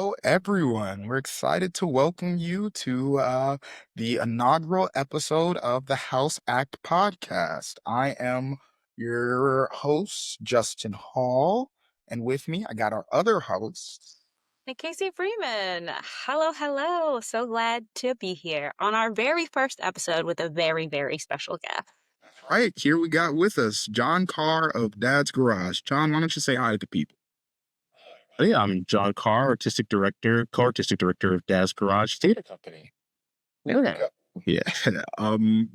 Hello, everyone. We're excited to welcome you to the inaugural episode of the House Act podcast. I am your host, Justin Hall, and with me, I got our other host. And Casey Freeman. Hello, hello. So glad to be here on our very first episode with a very, very special guest. Right, here we got with us Jon Carr of Dad's Garage. John, why don't you say hi to the people? Hey, I'm Jon Carr, co-artistic director of Dad's Garage Theater Company. Yeah. Yeah,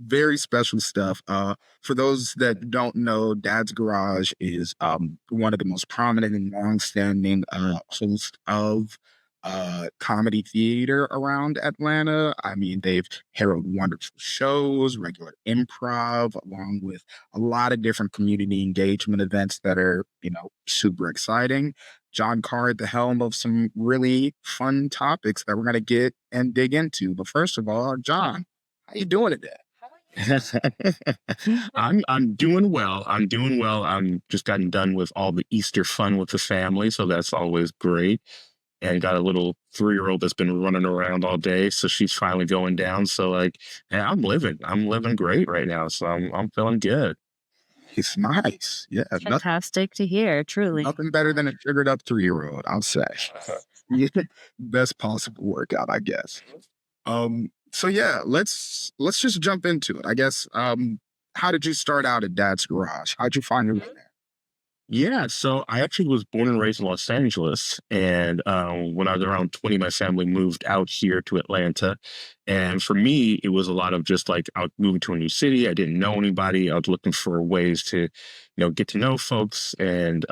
very special stuff. For those that don't know, Dad's Garage is one of the most prominent and long-standing hosts of comedy theater around Atlanta. I mean, they've heralded wonderful shows, regular improv, along with a lot of different community engagement events that are, super exciting. Jon Carr at the helm of some really fun topics that we're going to get and dig into. But first of all, John, how you doing today? I'm doing well. I'm just gotten done with all the Easter fun with the family, so that's always great. And got a little 3-year-old that's been running around all day, so she's finally going down. So yeah, I'm living great right now. So I'm feeling good. It's nice. Yeah, Fantastic to hear, truly. Nothing better than a triggered up 3-year-old, I'll say. Best possible workout, I guess. So yeah, let's just jump into it. I guess how did you start out at Dad's Garage? How'd you find your way there? Yeah, so I actually was born and raised in Los Angeles, and when I was around 20, my family moved out here to Atlanta. And for me, it was a lot of just like out moving to a new city. I didn't know anybody. I was looking for ways to, get to know folks. And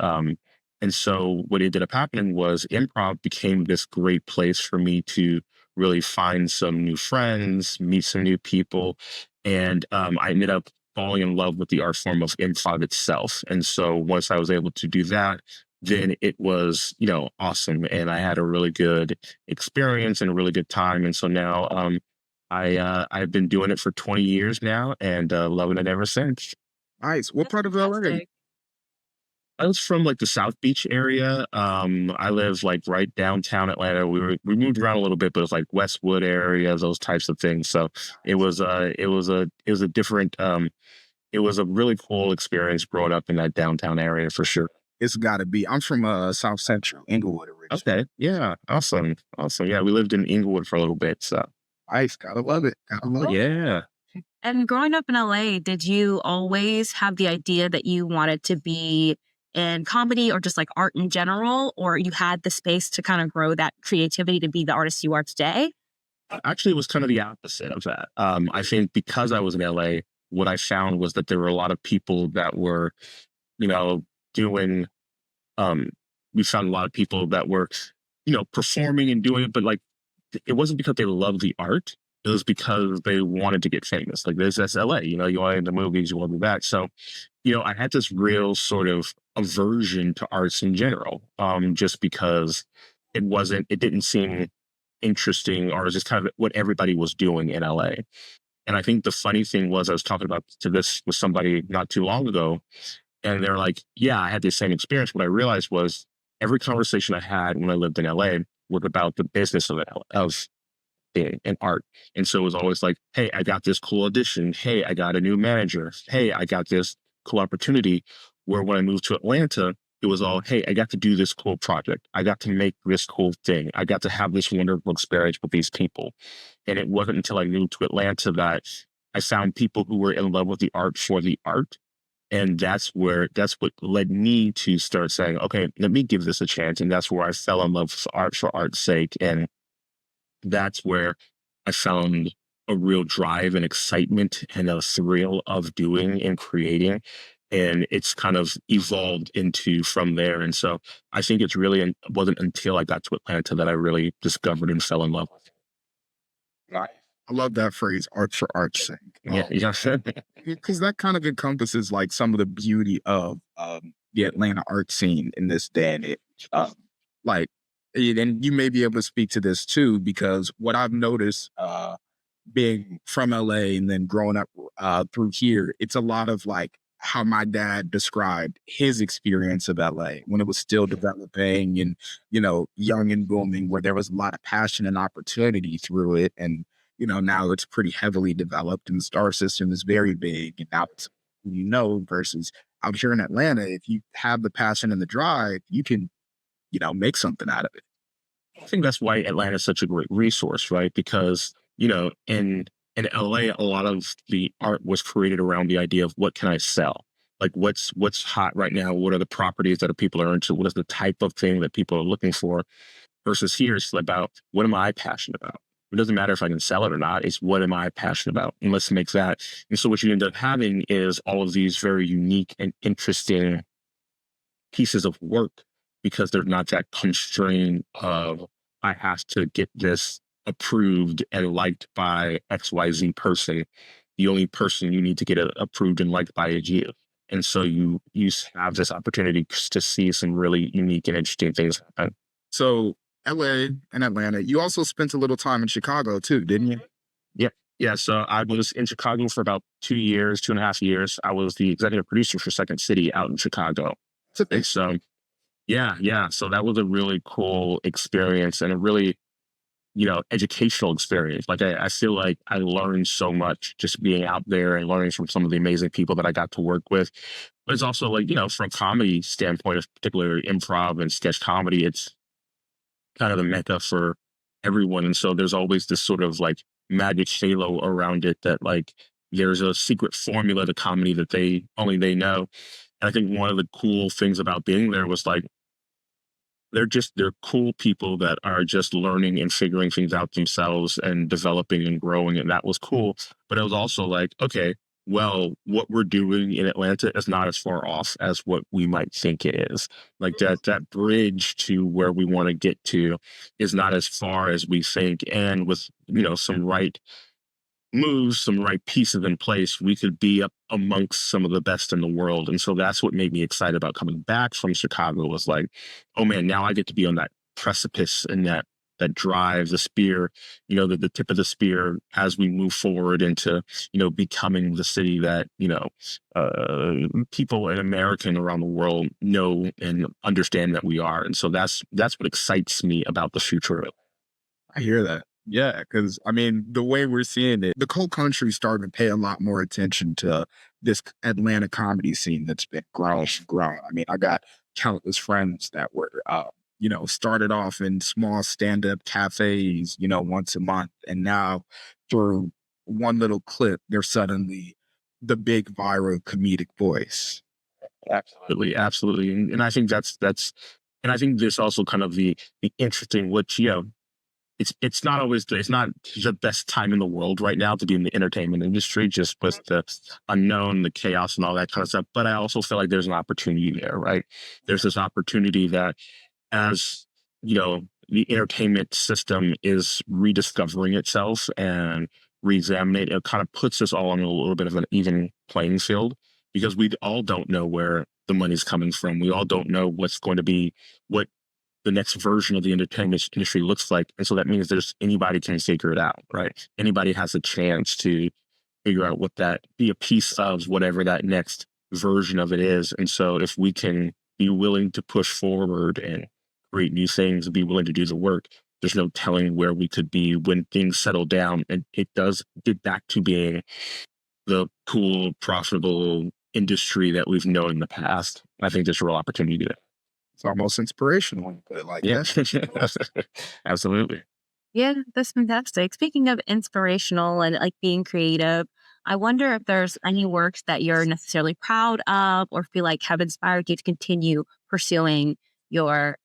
so what ended up happening was improv became this great place for me to really find some new friends, meet some new people, and I ended up falling in love with the art form of improv itself. And so once I was able to do that, then it was, awesome. And I had a really good experience and a really good time. And so now I've been doing it for 20 years now and loving it ever since. Nice. What part of LA? I was from like the South Beach area. I live like right downtown Atlanta. We moved around a little bit, but it was like Westwood area, those types of things. So it was a different it was a really cool experience growing up in that downtown area for sure. It's got to be. I'm from South Central, Inglewood originally. Okay, yeah, awesome. Yeah, we lived in Inglewood for a little bit, so nice. Gotta love it. Yeah. And growing up in LA, did you always have the idea that you wanted to be in comedy or just like art in general, or you had the space to kind of grow that creativity to be the artist you are today? Actually, it was kind of the opposite of that. I think because I was in LA, what I found was that there were a lot of people that were, doing, we found a lot of people that were, performing and doing it, but like, it wasn't because they loved the art. It was because they wanted to get famous. Like that's LA, you want in the movies, you want to do that. So, I had this real sort of aversion to arts in general, just because it didn't seem interesting, or it was just kind of what everybody was doing in LA. And I think the funny thing was, I was talking about to this with somebody not too long ago, and they're like, yeah, I had the same experience. What I realized was every conversation I had when I lived in LA was about the business of being in art. And so it was always like, hey, I got this cool audition. Hey, I got a new manager. Hey, I got this cool opportunity. Where when I moved to Atlanta, it was all, hey, I got to do this cool project. I got to make this cool thing. I got to have this wonderful experience with these people. And it wasn't until I moved to Atlanta that I found people who were in love with the art for the art. And that's what led me to start saying, okay, let me give this a chance. And that's where I fell in love with art for art's sake. And that's where I found a real drive and excitement and a thrill of doing and creating. And it's kind of evolved into from there. And so I think it wasn't until I got to Atlanta that I really discovered and fell in love with it. Nice. I love that phrase, art for art's sake. Yeah. Because that kind of encompasses like some of the beauty of the Atlanta art scene in this day and age. And you may be able to speak to this too, because what I've noticed being from LA and then growing up through here, it's a lot of like how my dad described his experience of LA when it was still developing and, young and booming, where there was a lot of passion and opportunity through it. And, now it's pretty heavily developed and the star system is very big. And now it's, versus out here in Atlanta, if you have the passion and the drive, you can, make something out of it. I think that's why Atlanta is such a great resource, right? Because, in LA, a lot of the art was created around the idea of what can I sell? Like what's hot right now? What are the properties that people are into? What is the type of thing that people are looking for? Versus here, it's about what am I passionate about? It doesn't matter if I can sell it or not. It's what am I passionate about? And let's make that. And so what you end up having is all of these very unique and interesting pieces of work because they're not that constraint of I have to get this approved and liked by XYZ person. The only person you need to get it approved and liked by is you. And so you have this opportunity to see some really unique and interesting things happen. So LA and Atlanta, you also spent a little time in Chicago too, didn't you? Yeah. Yeah. So I was in Chicago for about 2 years, 2.5 years. I was the executive producer for Second City out in Chicago. And so yeah. So that was a really cool experience and a really, educational experience. Like I feel like I learned so much just being out there and learning from some of the amazing people that I got to work with. But it's also like, from a comedy standpoint, particularly improv and sketch comedy, it's kind of the mecca for everyone. And so there's always this sort of like magic halo around it that like there's a secret formula to comedy that only they know. And I think one of the cool things about being there was like they're cool people that are just learning and figuring things out themselves and developing and growing. And that was cool. But it was also like, okay, well, what we're doing in Atlanta is not as far off as what we might think it is. Like that bridge to where we want to get to is not as far as we think. And with, some right moves, some right pieces in place, we could be up amongst some of the best in the world. And so that's what made me excited about coming back from Chicago was like, oh man, now I get to be on that precipice and that drive, the spear, the tip of the spear as we move forward into, becoming the city that, people in America and around the world know and understand that we are. And so that's what excites me about the future of it. I hear that. Yeah, because I mean, the way we're seeing it, the whole country's starting to pay a lot more attention to this Atlanta comedy scene that's been growing. I mean, I got countless friends that were, started off in small stand-up cafes, once a month, and now through one little clip, they're suddenly the big viral comedic voice. Absolutely. And I think that's and I think there's also kind of the interesting, which, it's not always it's not the best time in the world right now to be in the entertainment industry, just with the unknown, the chaos and all that kind of stuff. But I also feel like there's an opportunity there, right? There's this opportunity that as, the entertainment system is rediscovering itself and re-examining it kind of puts us all on a little bit of an even playing field because we all don't know where the money's coming from. We all don't know what's going to be, what the next version of the entertainment industry looks like. And so that means anybody can figure it out, right? Anybody has a chance to figure out be a piece of whatever that next version of it is. And so if we can be willing to push forward and create new things and be willing to do the work, there's no telling where we could be when things settle down and it does get back to being the cool, profitable industry that we've known in the past. I think there's a real opportunity there. It's almost inspirational when you put it like that. Absolutely. Yeah, that's fantastic. Speaking of inspirational and like being creative, I wonder if there's any works that you're necessarily proud of or feel like have inspired you to continue pursuing your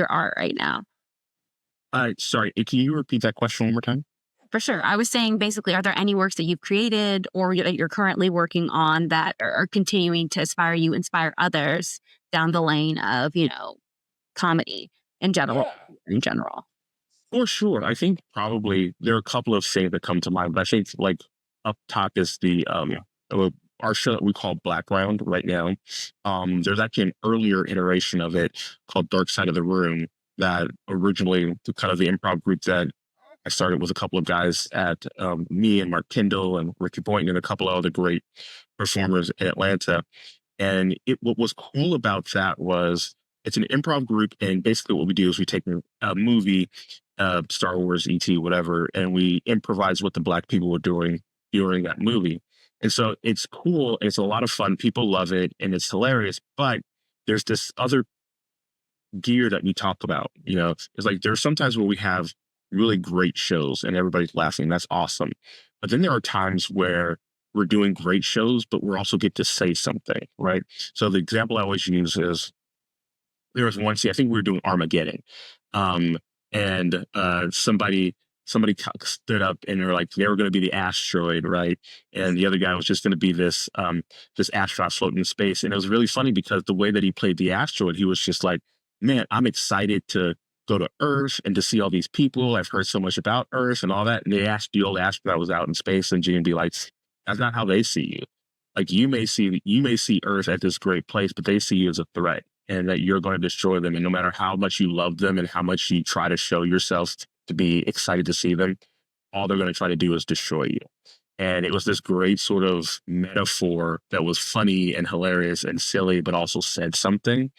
art right now. Sorry, can you repeat that question one more time? For sure. I was saying basically, are there any works that you've created or that you're currently working on that are continuing to inspire others down the lane of, comedy in general? For sure. I think probably there are a couple of things that come to mind, but I think like up top is the our show that we call Black Round right now. There's actually an earlier iteration of it called Dark Side of the Room that originally kind of the improv group that I started with a couple of guys at me and Mark Kindle and Ricky Boynton and a couple of other great performers in Atlanta. And what was cool about that was it's an improv group, and basically what we do is we take a movie, Star Wars, ET, whatever, and we improvise what the Black people were doing during that movie. And so it's cool. It's a lot of fun. People love it, and it's hilarious. But there's this other gear that we talk about. It's like there's sometimes where we have really great shows and everybody's laughing. That's awesome. But then there are times where we're doing great shows, but we're also get to say something, right? So the example I always use is there was one scene, I think we were doing Armageddon. And somebody stood up and they're like, they were going to be the asteroid, right? And the other guy was just going to be this astronaut floating in space. And it was really funny because the way that he played the asteroid, he was just like, man, I'm excited to go to Earth and to see all these people. I've heard so much about Earth and all that. And they asked the old astronaut was out in space, and Gene be like, that's not how they see you. Like you may see Earth as this great place, but they see you as a threat, and that you're going to destroy them. And no matter how much you love them and how much you try to show yourself to be excited to see them, all they're going to try to do is destroy you. And it was this great sort of metaphor that was funny and hilarious and silly, but also said something.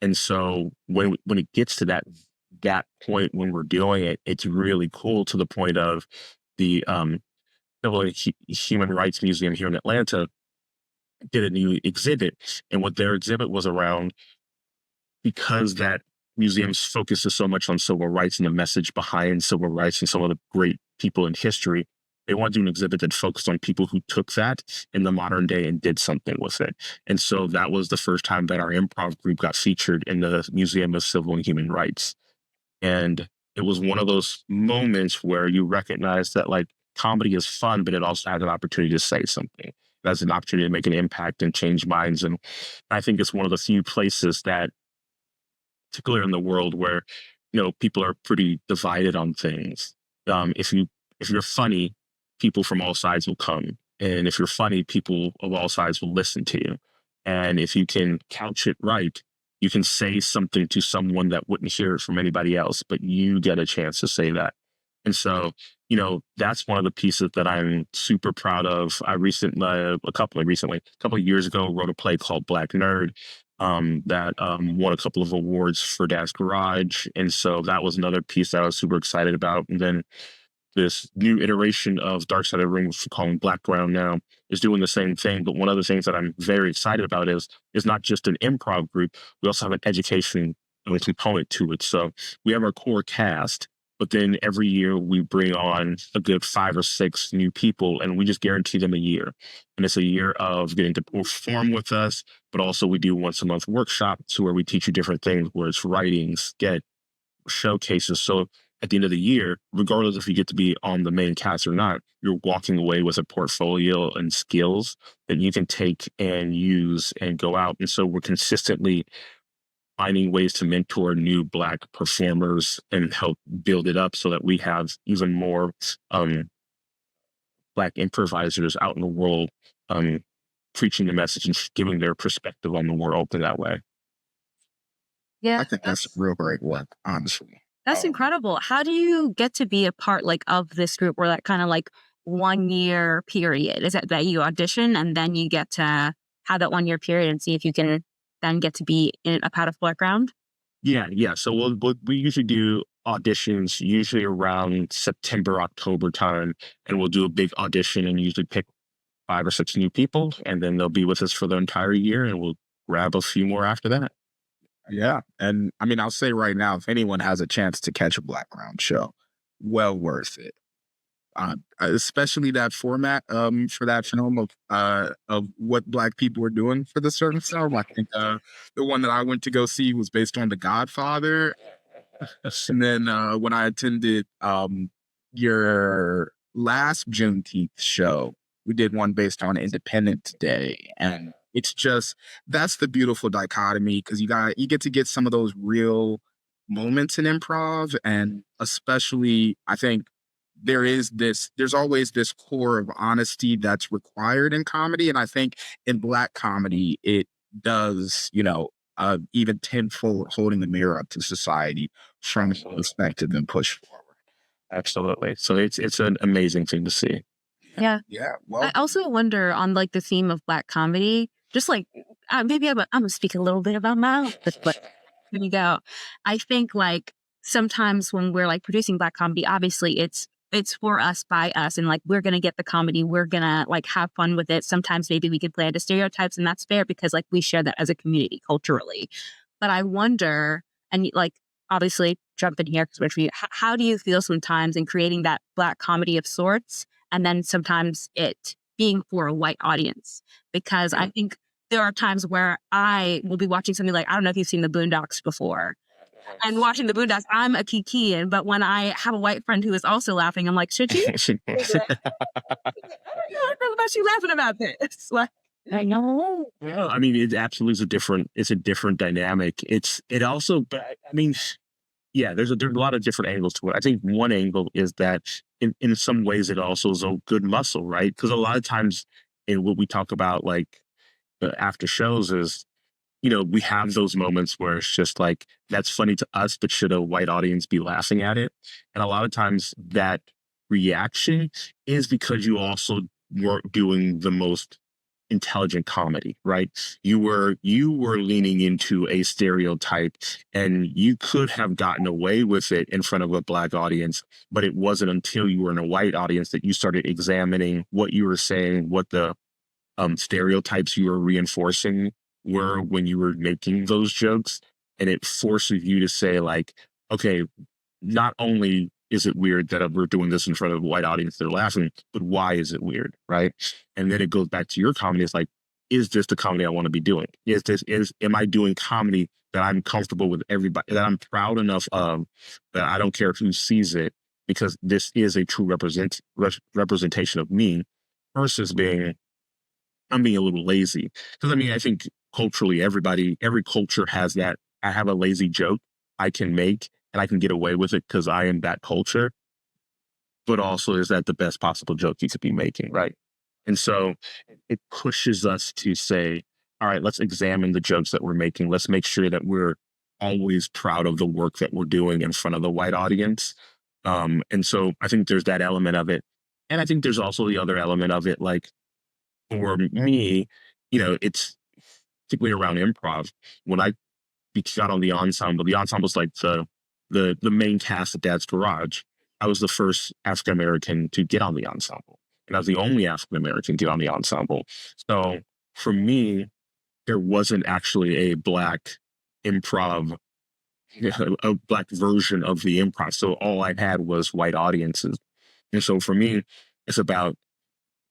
And so when it gets to that point when we're doing it, it's really cool to the point of the Civil Human Rights Museum here in Atlanta did a new exhibit. And what their exhibit was around, because that museum's focuses so much on civil rights and the message behind civil rights and some of the great people in history, they want to do an exhibit that focused on people who took that in the modern day and did something with it. And so that was the first time that our improv group got featured in the Museum of Civil and Human Rights. And it was one of those moments where you recognize that like comedy is fun, but it also has an opportunity to say something. It has an opportunity to make an impact and change minds. And I think it's one of the few places that, particularly in the world where, people are pretty divided on things. If you're funny, people from all sides will come. And if you're funny, people of all sides will listen to you. And if you can couch it right, you can say something to someone that wouldn't hear it from anybody else, but you get a chance to say that. And so, that's one of the pieces that I'm super proud of. I a couple of years ago, wrote a play called Black Nerd that won a couple of awards for Dad's Garage. And so that was another piece that I was super excited about. And then this new iteration of Dark Side of the Ring, which we're calling Black Ground now, is doing the same thing. But one of the things that I'm very excited about is not just an improv group. We also have an education component to it. So we have our core cast, but then every year we bring on a good 5 or 6 new people, and we just guarantee them a year. And it's a year of getting to perform with us, but also we do once a month workshops where we teach you different things, where it's writing, sketch, showcases. So at the end of the year, regardless if you get to be on the main cast or not, you're walking away with a portfolio and skills that you can take and use and go out. And so we're consistently finding ways to mentor new Black performers and help build it up so that we have even more Black improvisers out in the world preaching the message and giving their perspective on the world in that way. Yeah, I think that's real great work, honestly. That's incredible. How do you get to be a part of this group, or that kind of 1 year period? Is it that you audition and then you get to have that 1 year period and see if you can then get to be in a part of Black Ground? Yeah. So we usually do auditions usually around September, October time, and we'll do a big audition and usually pick 5 or 6 new people, and then they'll be with us for the entire year, and we'll grab a few more after that. Yeah. And I mean, I'll say right now, if anyone has a chance to catch a Black Ground show, well worth it. Especially that format for that film of what Black people were doing for the certain film. I think the one that I went to go see was based on The Godfather. And then when I attended your last Juneteenth show, we did one based on Independence Day. And it's just, that's the beautiful dichotomy, because you get to get some of those real moments in improv. And especially, I think there's always this core of honesty that's required in comedy. And I think in Black comedy, it does, even tenfold holding the mirror up to society from perspective and push forward. Absolutely. So it's an amazing thing to see. Yeah. Yeah. I Well, also wonder on like the theme of Black comedy, just like maybe I'm gonna speak a little bit about my own, but here you go. I think like sometimes when we're like producing Black comedy, obviously it's for us by us, and like we're gonna get the comedy, we're gonna like have fun with it. Sometimes maybe we could play into stereotypes, and that's fair because like we share that as a community culturally. But I wonder, and like obviously jump in here because how do you feel sometimes in creating that Black comedy of sorts? And then sometimes it being for a white audience. Because I think there are times where I will be watching something like, I don't know if you've seen the Boondocks before. And watching the Boondocks, I'm a Kikian, but when I have a white friend who is also laughing, I'm like, should you? I don't know about you laughing about this. Like, I know. Yeah, I mean, it absolutely is it's a different dynamic. It also, but I mean, yeah, there's a lot of different angles to it. I think one angle is that in some ways it also is a good muscle, right? Because a lot of times in what we talk about, like after shows, is we have those moments where it's just like that's funny to us, but should a white audience be laughing at it? And a lot of times that reaction is because you also weren't doing the most intelligent comedy, right? You were leaning into a stereotype, and you could have gotten away with it in front of a Black audience, but it wasn't until you were in a white audience that you started examining what you were saying, what the stereotypes you were reinforcing were when you were making those jokes. And it forces you to say, like, okay, not only is it weird that we're doing this in front of a white audience, they're laughing, but why is it weird? Right. And then it goes back to your comedy. It's like, is this the comedy I want to be doing? Am I doing comedy that I'm comfortable with everybody, that I'm proud enough of, that I don't care who sees it, because this is a true representation of me, versus I'm being a little lazy. Because I mean, I think culturally, every culture has that. I have a lazy joke I can make and I can get away with it because I am that culture. But also, is that the best possible joke you could be making, right? And so it pushes us to say, all right, let's examine the jokes that we're making. Let's make sure that we're always proud of the work that we're doing in front of the white audience. And so I think there's that element of it. And I think there's also the other element of it, like, for me, it's particularly around improv. When I got on the ensemble's like the main cast of Dad's Garage. I was the first African American to get on the ensemble, and I was the only African American to get on the ensemble. So for me, there wasn't actually a Black improv, a Black version of the improv. So all I had was white audiences, and so for me, it's about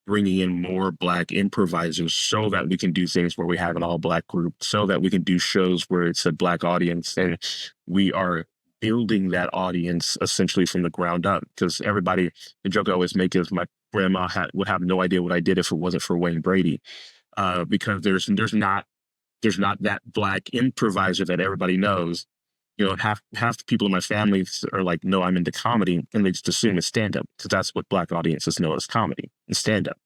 bringing in more Black improvisers so that we can do things where we have an all Black group, so that we can do shows where it's a Black audience, and we are building that audience essentially from the ground up. Because the joke I always make is my grandma would have no idea what I did if it wasn't for Wayne Brady, because there's not that Black improviser that everybody knows. Half the people in my family are like, no, I'm into comedy, and they just assume it's stand up because that's what Black audiences know as comedy and stand up.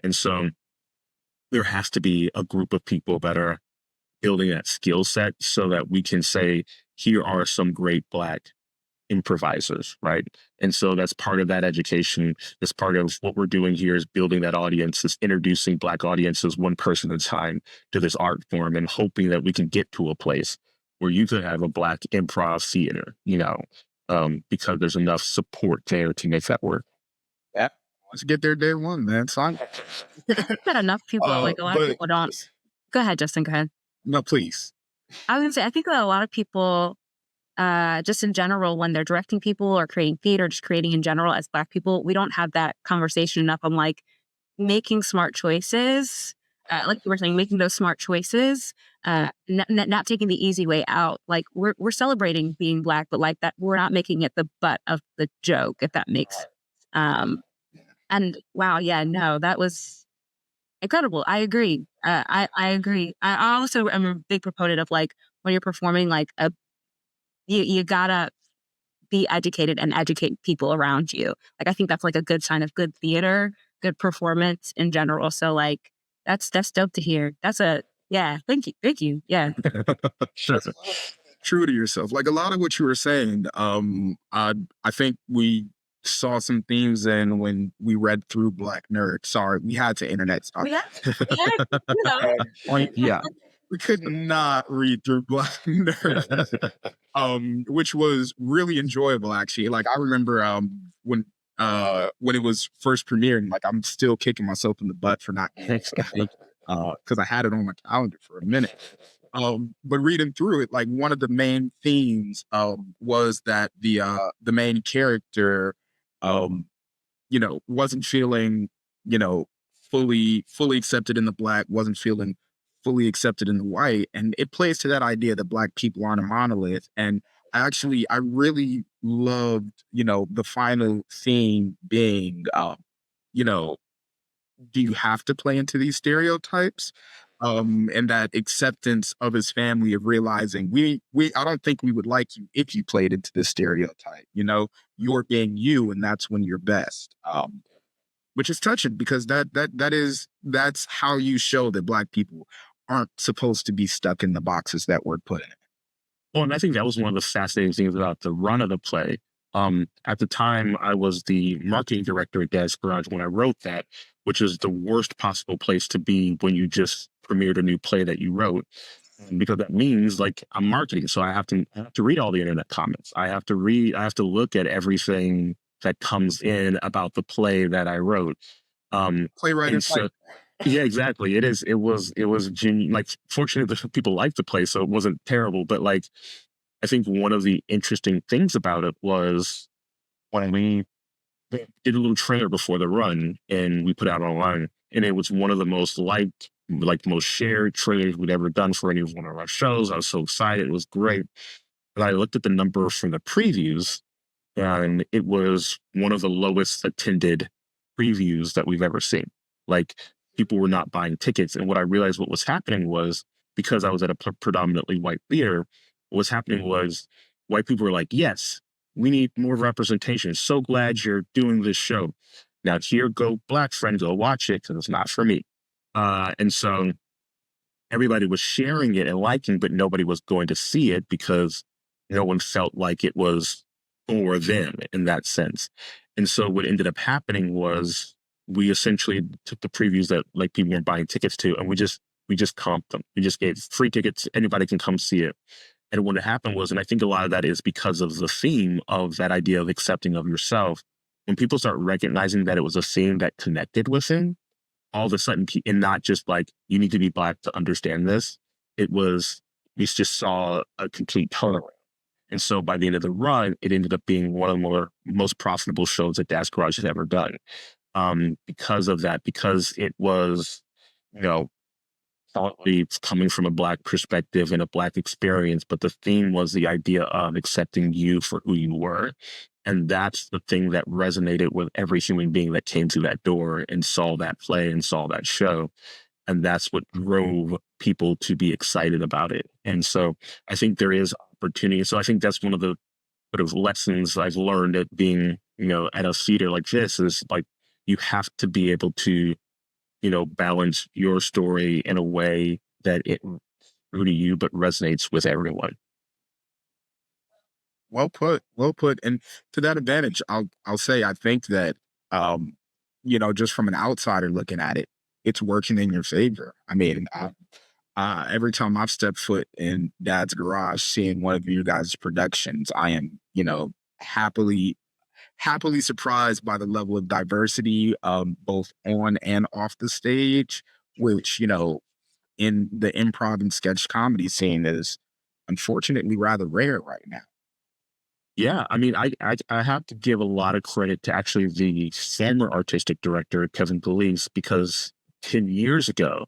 And so there has to be a group of people that are building that skill set so that we can say, here are some great Black improvisers, right? And so that's part of that education. That's part of what we're doing here, is building that audience, is introducing Black audiences one person at a time to this art form, and hoping that we can get to a place where you could have a Black improv theater, because there's enough support there to make that work. yeah. Let's get there day one, man. Son. Not enough people, like a lot of people don't. Go ahead, Justin, go ahead. No, please. I was gonna say, I think that a lot of people, just in general, when they're directing people or creating theater, just creating in general as Black people, we don't have that conversation enough on like making smart choices. Like you were saying, making those smart choices, not taking the easy way out. Like we're celebrating being Black, but like that, we're not making it the butt of the joke, if that makes. And wow, yeah, no, that was incredible. I agree. I agree. I also am a big proponent of like when you're performing, like you gotta be educated and educate people around you. Like I think that's like a good sign of good theater, good performance in general. So like that's dope to hear. Yeah. Thank you. Yeah. Sure. True to yourself. Like a lot of what you were saying, I think we saw some themes in when we read through Black Nerd. Sorry, we had to internet stop. You know. Yeah. We could not read through Black Nerd, which was really enjoyable actually. Like I remember when it was first premiering, like I'm still kicking myself in the butt for not because I had it on my calendar for a minute. But reading through it, like one of the main themes was that the main character um wasn't feeling, you know, fully accepted in the Black, wasn't feeling fully accepted in the white. And it plays to that idea that Black people aren't a monolith. And I really loved, the final theme being, you know, do you have to play into these stereotypes? And that acceptance of his family of realizing I don't think we would like you if you played into this stereotype. You're being you, and that's when you're best. Which is touching because that's how you show that Black people aren't supposed to be stuck in the boxes that we're put in. Well, and I think that was one of the fascinating things about the run of the play. At the time, I was the marketing director at Dad's Garage when I wrote that, which is the worst possible place to be when you just premiered a new play that you wrote, because that means like I'm marketing, so I have to read all the internet comments. I have to look at everything that comes in about the play that I wrote. Playwright and so, yeah, exactly. It was genuine. Like, fortunately, the people liked the play, so it wasn't terrible. But like, I think one of the interesting things about it was when we did a little trailer before the run and we put out online, and it was one of the most liked, like most shared trailers we'd ever done for any one of our shows. I was so excited. It was great. But I looked at the number from the previews, and it was one of the lowest attended previews that we've ever seen. Like, people were not buying tickets. And what I realized what was happening was, because I was at a predominantly white theater, what was happening was white people were like, yes, we need more representation. So glad you're doing this show. Now here go Black friends, go watch it because it's not for me. And so everybody was sharing it and liking, but nobody was going to see it because no one felt like it was for them in that sense. And so what ended up happening was we essentially took the previews that like people weren't buying tickets to, and we just comped them. We just gave free tickets. Anybody can come see it. And what happened was, and I think a lot of that is because of the theme of that idea of accepting of yourself. When people start recognizing that it was a theme that connected with him, all of a sudden, and not just like, you need to be Black to understand this, it was, we just saw a complete turnaround. And so by the end of the run, it ended up being one of the most profitable shows that Dad's Garage has ever done. Because of that, because it was, thoughtfully coming from a Black perspective and a Black experience, but the theme was the idea of accepting you for who you were. And that's the thing that resonated with every human being that came through that door and saw that play and saw that show. And that's what drove people to be excited about it. And so I think there is opportunity. So I think that's one of the sort of lessons I've learned at being, at a theater like this, is like, you have to be able to, balance your story in a way that it true to you, but resonates with everyone. Well put, well put. And to that advantage, I'll say I think that just from an outsider looking at it, it's working in your favor. I mean, every time I've stepped foot in Dad's Garage, seeing one of you guys' productions, I am, happily surprised by the level of diversity, both on and off the stage, which, in the improv and sketch comedy scene is unfortunately rather rare right now. Yeah, I mean, I have to give a lot of credit to actually the former artistic director, Kevin Police, because 10 years ago,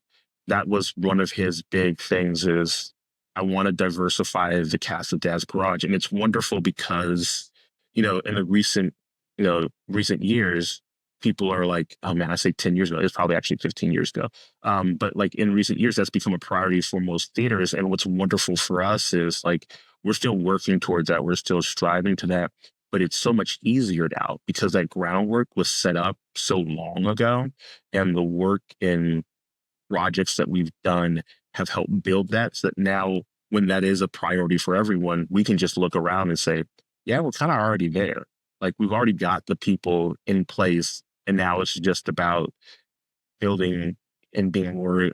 that was one of his big things is, I want to diversify the cast of Dad's Garage. And it's wonderful because, in the recent years, people are like, oh man, I say 10 years ago, it's probably actually 15 years ago. But like in recent years, that's become a priority for most theaters. And what's wonderful for us is like, we're still working towards that. We're still striving to that, but it's so much easier now because that groundwork was set up so long ago, and the work in projects that we've done have helped build that, so that now when that is a priority for everyone, we can just look around and say, yeah, we're kind of already there. Like we've already got the people in place, and now it's just about building and being more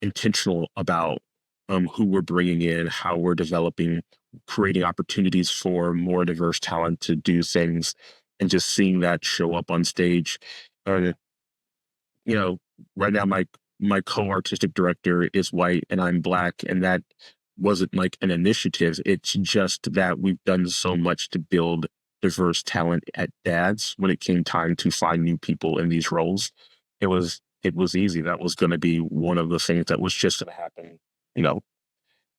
intentional about who we're bringing in, how we're developing, creating opportunities for more diverse talent to do things, and just seeing that show up on stage. Uh, you know, right now my co-artistic director is white and I'm black, and that wasn't like an initiative. It's just that we've done so much to build diverse talent at Dad's. When it came time to find new people in these roles, it was easy. That was going to be one of the things that was just going to happen. You know,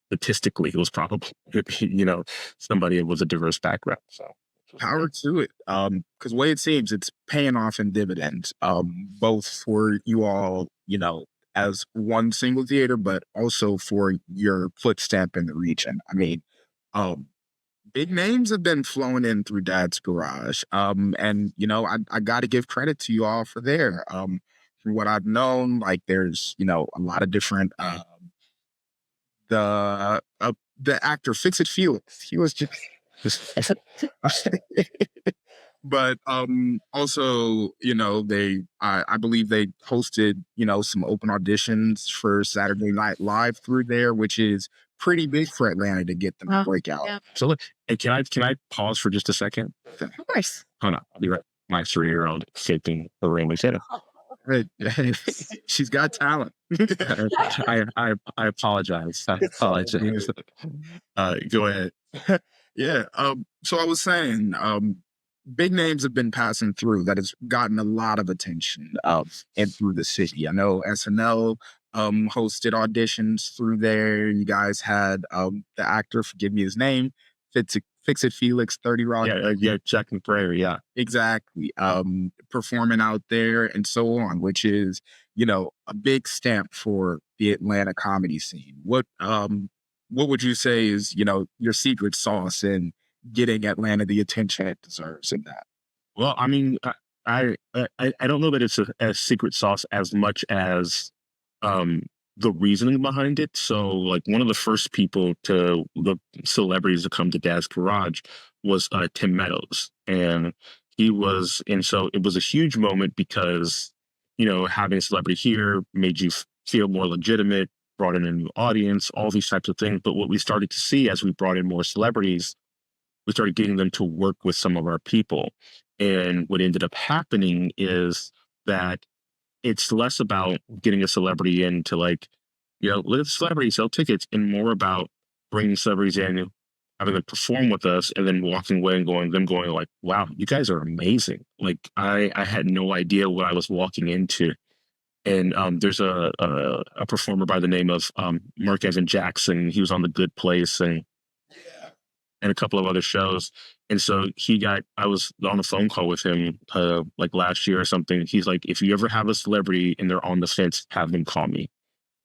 statistically, it was probably somebody with a diverse background. So Power to it. Because way it seems, it's paying off in dividends. Both for you all, as one single theater, but also for your footstep in the region. I mean, um, big names have been flowing in through Dad's Garage. And I got to give credit to you all for there. From what I've known, like there's a lot of different the actor Fix It Felix. He was just but also I believe they hosted some open auditions for Saturday Night Live through there, which is pretty big for Atlanta to get them to break out. Yeah. so look, and can I pause for just a second? Of course. Hold on, I'll be right. My 3-year-old escaping the rain theater. Hey, she's got talent. I apologize. I apologize. Go ahead. Yeah. So I was saying, big names have been passing through that has gotten a lot of attention and through the city. I know SNL hosted auditions through there. You guys had the actor, forgive me his name, Fix It Felix, 30 Rock. Yeah, Jack McBrayer, yeah. Exactly. Performing out there and so on, which is, a big stamp for the Atlanta comedy scene. What would you say is, your secret sauce in getting Atlanta the attention it deserves in that? Well, I mean, I don't know that it's a secret sauce as much as the reasoning behind it. So, like, one of the first the celebrities to come to Dad's Garage was Tim Meadows, and so it was a huge moment because having a celebrity here made you feel more legitimate, brought in a new audience, all these types of things. But what we started to see as we brought in more celebrities, we started getting them to work with some of our people. And what ended up happening is that it's less about getting a celebrity in to let a celebrity sell tickets, and more about bringing celebrities in, having them perform with us, and then walking away and going like, wow, you guys are amazing. Like I had no idea what I was walking into. And there's a performer by the name of Mark Evan Jackson. He was on The Good Place and a couple of other shows. And so I was on a phone call with him like last year or something. He's like, if you ever have a celebrity and they're on the fence, have them call me.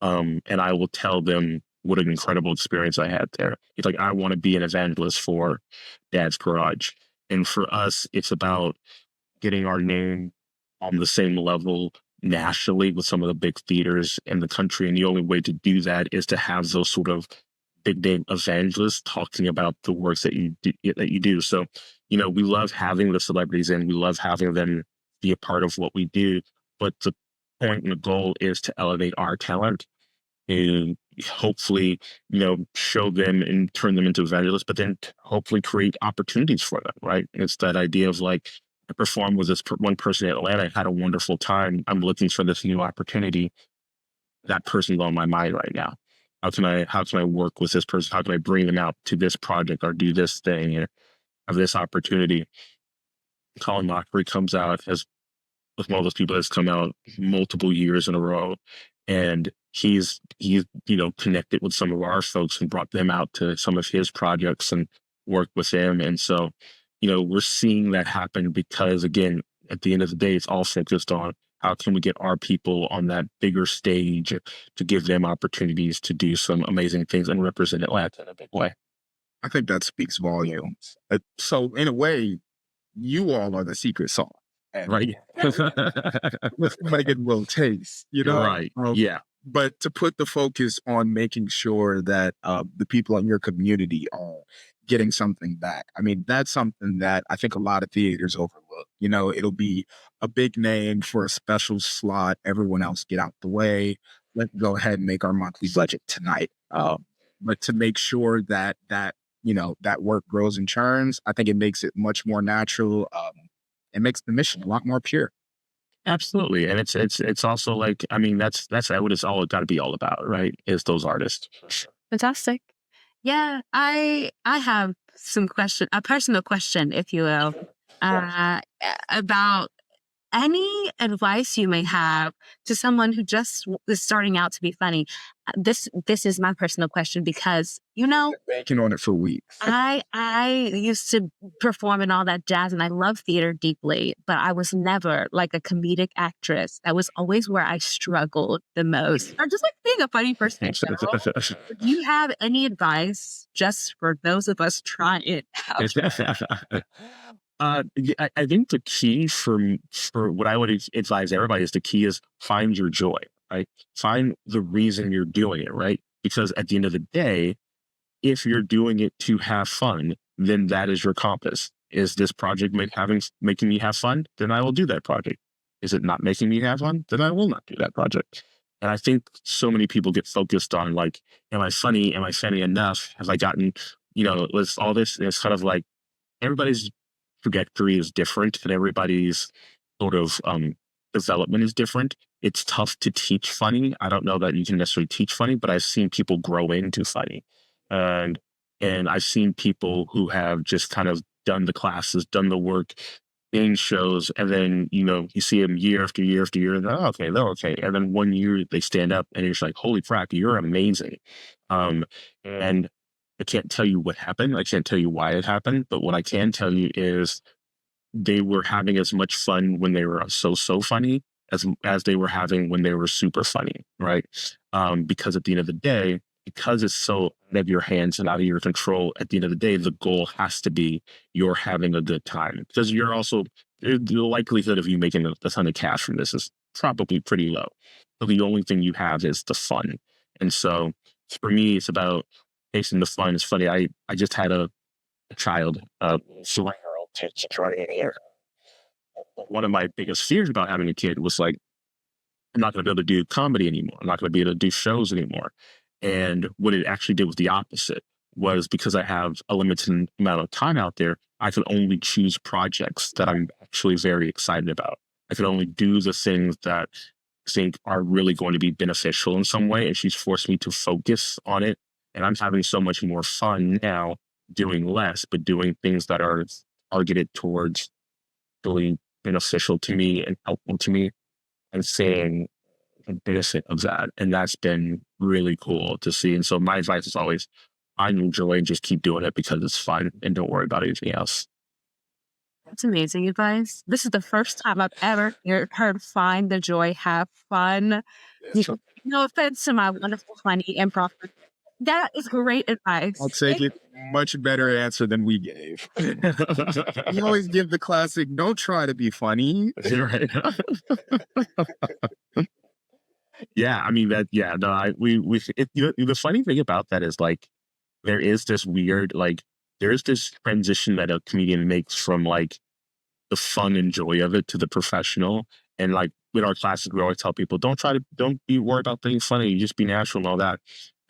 And I will tell them what an incredible experience I had there. He's like, I want to be an evangelist for Dad's Garage. And for us, it's about getting our name on the same level nationally with some of the big theaters in the country. And the only way to do that is to have those sort of big name evangelists talking about the work that you do. So, we love having the celebrities in, we love having them be a part of what we do. But the point and the goal is to elevate our talent and hopefully, show them and turn them into evangelists, but then hopefully create opportunities for them, right? It's that idea of like, I performed with this one person in Atlanta, I had a wonderful time. I'm looking for this new opportunity. That person's on my mind right now. How can I work with this person? How can I bring them out to this project or do this thing and have this opportunity? Colin Mockery comes out as one of those people that's come out multiple years in a row, and he's connected with some of our folks and brought them out to some of his projects and worked with them. And so, we're seeing that happen because, again, at the end of the day, it's all focused on how can we get our people on that bigger stage to give them opportunities to do some amazing things and represent Atlanta in a big way. I think that speaks volumes. So in a way, you all are the secret sauce. Right. Let's make it real taste, Right. Yeah. but to put the focus on making sure that the people in your community are getting something back. I mean, that's something that I think a lot of theaters overlook. You know, it'll be a big name for a special slot. Everyone else get out the way. Let's go ahead and make our monthly budget tonight. But to make sure that that work grows and churns, I think it makes it much more natural. It makes the mission a lot more pure. Absolutely, and it's also like, I mean, that's what it's all got to be all about, right? Is those artists. Fantastic. Yeah, I have a personal question, if you will, about any advice you may have to someone who just is starting out to be funny. This is my personal question because Banking on it for weeks. I used to perform and all that jazz, and I love theater deeply, but I was never like a comedic actress. That was always where I struggled the most, or just like being a funny person in general. Do you have any advice just for those of us trying it out? Yeah, I think the key for what I would advise everybody is the key is find your joy, right? Find the reason you're doing it, right? Because at the end of the day, if you're doing it to have fun, then that is your compass. Is this project making me have fun? Then I will do that project. Is it not making me have fun? Then I will not do that project. And I think so many people get focused on like, am I funny? Am I funny enough? Have I gotten, with all this? And it's kind of like everybody's trajectory is different and everybody's sort of development is different. It's tough to teach funny. I don't know that you can necessarily teach funny, but I've seen people grow into funny. And I've seen people who have just kind of done the classes, done the work in shows, and then you see them year after year after year, and they're okay. And then one year they stand up, and you're just like, "Holy crap, you're amazing!" And I can't tell you what happened. I can't tell you why it happened, but what I can tell you is they were having as much fun when they were so funny as they were having when they were super funny, right? Because at the end of the day, because it's so out of your hands and out of your control, at the end of the day, the goal has to be you're having a good time. Because you're also, the likelihood of you making a ton of cash from this is probably pretty low. So the only thing you have is the fun. And so for me, it's about chasing the fun. It's funny. I just had a child, 4-year-old running here. One of my biggest fears about having a kid was like, I'm not going to be able to do comedy anymore. I'm not going to be able to do shows anymore. And what it actually did was the opposite, was because I have a limited amount of time out there, I can only choose projects that I'm actually very excited about. I can only do the things that I think are really going to be beneficial in some way. And she's forced me to focus on it. And I'm having so much more fun now doing less, but doing things that are targeted towards really beneficial to me and helpful to me, and seeing the benefit of that. And that's been really cool to see. And so my advice is always find your joy and just keep doing it because it's fun, and don't worry about anything else. That's amazing advice. This is the first time I've ever heard find the joy, have fun. No offense to my wonderful, funny improv. That is great advice. I'll take it. Much better answer than we gave. You always give the classic, don't try to be funny. Right. Yeah, I mean the funny thing about that is like there is this weird there's this transition that a comedian makes from like the fun and joy of it to the professional. And like with our classes, we always tell people, don't be worried about being funny, you just be natural and all that.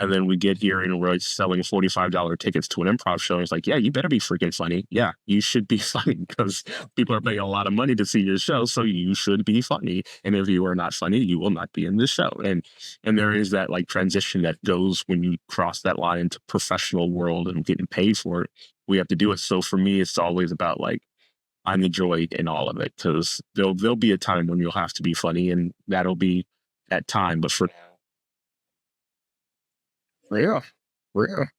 And then we get here and we're selling $45 tickets to an improv show. And it's like, yeah, you better be freaking funny. Yeah, you should be funny because people are paying a lot of money to see your show. So you should be funny. And if you are not funny, you will not be in this show. And there is that like transition that goes when you cross that line into professional world and getting paid for it. We have to do it. So for me, it's always about like, I'm the joy in all of it, because there'll be a time when you'll have to be funny, and that'll be that time. But for Yeah. You're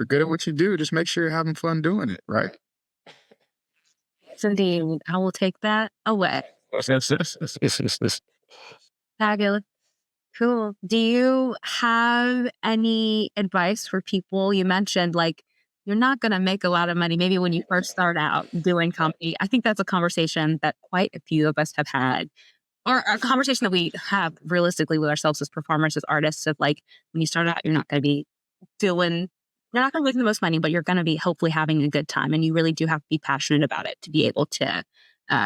good at what you do. Just make sure you're having fun doing it, right? Yes, indeed. I will take that away. Fabulous. Cool. Do you have any advice for people? You mentioned like you're not going to make a lot of money maybe when you first start out doing comedy. I think that's a conversation that quite a few of us have had. or a conversation that we have realistically with ourselves as performers, as artists, of like, when you start out, you're not going to be doing, you're not going to make the most money, but you're going to be hopefully having a good time. And you really do have to be passionate about it to be able to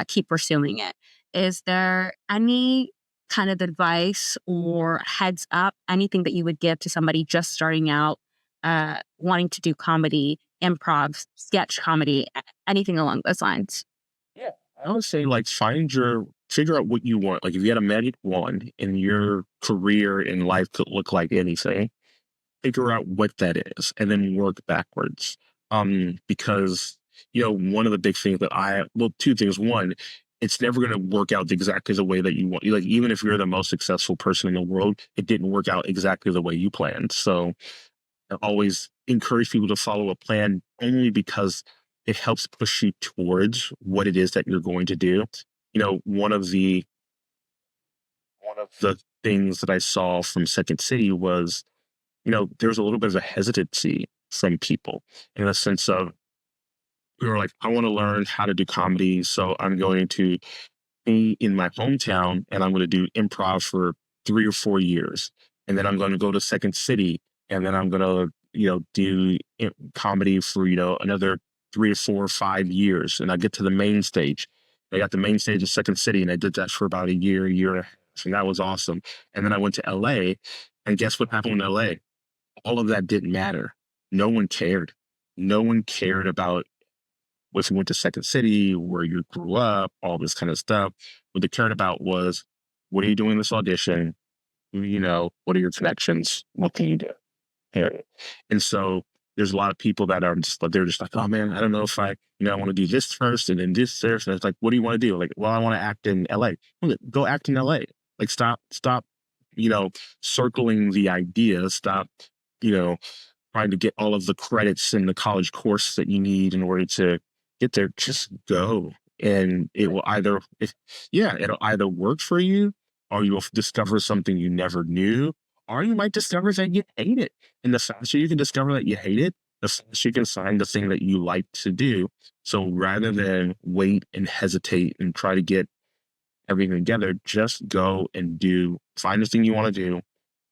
keep pursuing it. Is there any kind of advice or heads up, anything that you would give to somebody just starting out, wanting to do comedy, improv, sketch comedy, anything along those lines? Yeah. I would say like figure out what you want. Like if you had a magic wand and your career in life could look like anything, figure out what that is and then work backwards. Because one of the big things that two things. One, it's never going to work out exactly the way that you want. Like even if you're the most successful person in the world, it didn't work out exactly the way you planned. So I always encourage people to follow a plan only because it helps push you towards what it is that you're going to do. One of the things that I saw from Second City was, there's a little bit of a hesitancy from people in the sense of we were like, I want to learn how to do comedy, so I'm going to be in my hometown and I'm going to do improv for 3 or 4 years, and then I'm going to go to Second City, and then I'm going to do comedy for another 3 or 4 or 5 years, and I get to the main stage. I got the main stage in Second City, and I did that for about a year and a half, and that was awesome. And then I went to LA, and guess what happened in LA? All of that didn't matter. No one cared. No one cared about if you went to Second City, where you grew up, all this kind of stuff. What they cared about was, what are you doing in this audition? What are your connections? What can you do? Period. And so there's a lot of people that are they're just like, oh man, I don't know if I want to do this first and then this first. And it's like, what do you want to do? Like, well, I want to act in LA. Well, go act in LA. Like, stop, circling the idea. Stop, trying to get all of the credits in the college course that you need in order to get there. Just go. And it will it'll either work for you, or you'll discover something you never knew, or you might discover that you hate it. And the faster you can discover that you hate it, the faster you can find the thing that you like to do. So rather than wait and hesitate and try to get everything together, just go and find the thing you want to do,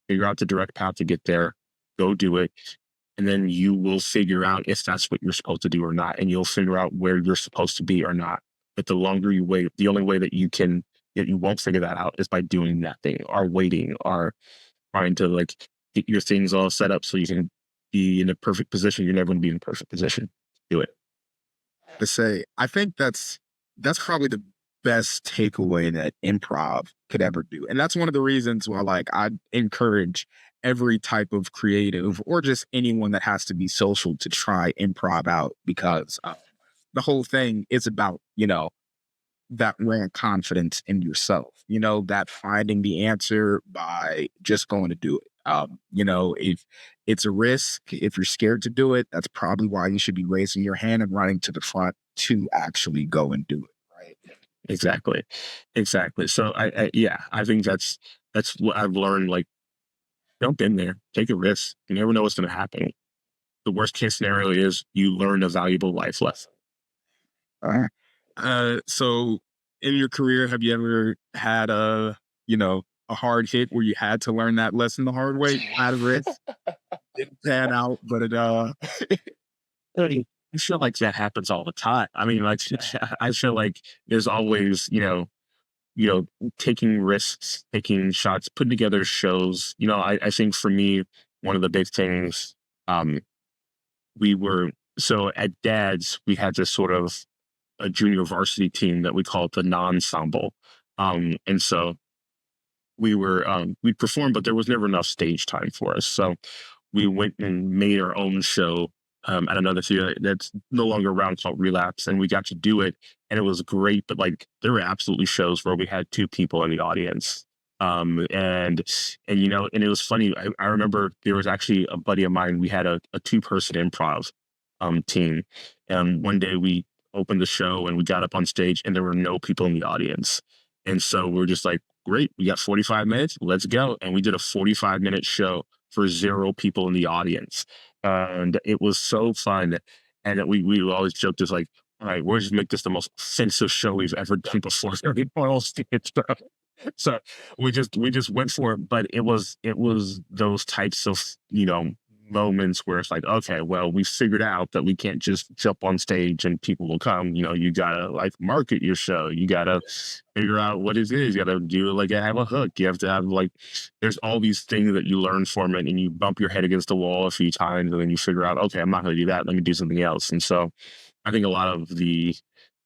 figure out the direct path to get there, go do it. And then you will figure out if that's what you're supposed to do or not. And you'll figure out where you're supposed to be or not. But the longer you wait, the only way that you won't figure that out is by doing nothing, or waiting, or trying to get your things all set up so you can be in a perfect position. You're never going to be in a perfect position. Do it. To say, I think that's probably the best takeaway that improv could ever do. And that's one of the reasons why I encourage every type of creative, or just anyone that has to be social, to try improv out, because the whole thing is about, that rare confidence in yourself, that finding the answer by just going to do it. If it's a risk, if you're scared to do it, that's probably why you should be raising your hand and running to the front to actually go and do it. Right. Exactly. So I think that's what I've learned. Like, jump in there, take a risk. You never know what's going to happen. The worst case scenario is you learn a valuable life lesson. All right. So in your career, have you ever had a hard hit where you had to learn that lesson the hard way? Out of risk, didn't pan out, but I feel like that happens all the time. I mean, I feel like there's always, taking risks, taking shots, putting together shows. I think for me, one of the big things, so at Dad's, we had this sort of a junior varsity team that we called the non-ensemble. And so we'd perform, but there was never enough stage time for us. So we went and made our own show at another theater that's no longer around, called Relapse, and we got to do it, and it was great. But there were absolutely shows where we had 2 people in the audience, and it was funny. I remember there was actually a buddy of mine. We had a 2-person improv team, and one day we opened the show and we got up on stage, and there were no people in the audience, and so we're just like, great, we got 45 minutes, let's go. And we did a 45-minute show for 0 people in the audience. And it was so fun. And we always joked, just like, all right, we'll just make this the most offensive show we've ever done before. Everyone else did stuff. So we just went for it, but it was those types of, moments where it's like, okay, well, we figured out that we can't just jump on stage and people will come. You gotta like market your show. You gotta figure out what it is. You gotta do like have a hook. You have to have like there's all these things that you learn from it, and you bump your head against the wall a few times, and then you figure out, okay, I'm not gonna do that. Let me do something else. And so I think a lot of the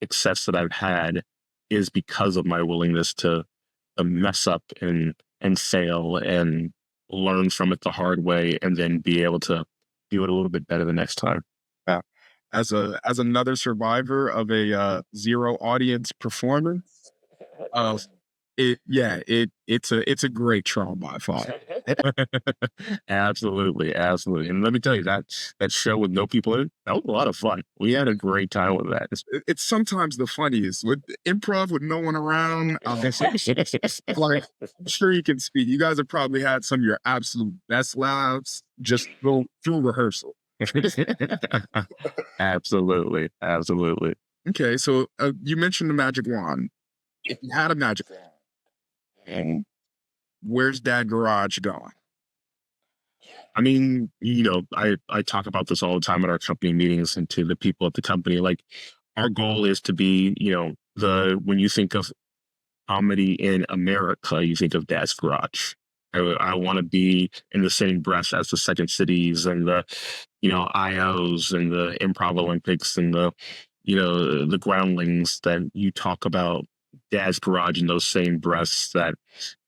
success that I've had is because of my willingness to mess up and fail and learn from it the hard way, and then be able to do it a little bit better the next time. Yeah. As another survivor of a zero audience performance, uh, it's a great trauma I fought. Absolutely, absolutely. And let me tell you that show with no people in it, that was a lot of fun. We had a great time with that. It's sometimes the funniest with improv with no one around. Like, I'm sure you can speak. You guys have probably had some of your absolute best laughs just through rehearsal. Absolutely, absolutely. Okay, so you mentioned the magic wand. If you had a magic wand, where's Dad Garage going? I mean, I talk about this all the time at our company meetings and to the people at the company. Like, our goal is to be, when you think of comedy in America, you think of Dad's Garage. I want to be in the same breath as the Second Cities and the, IOs and the Improv Olympics and the Groundlings, that you talk about Dad's Garage in those same breaths. That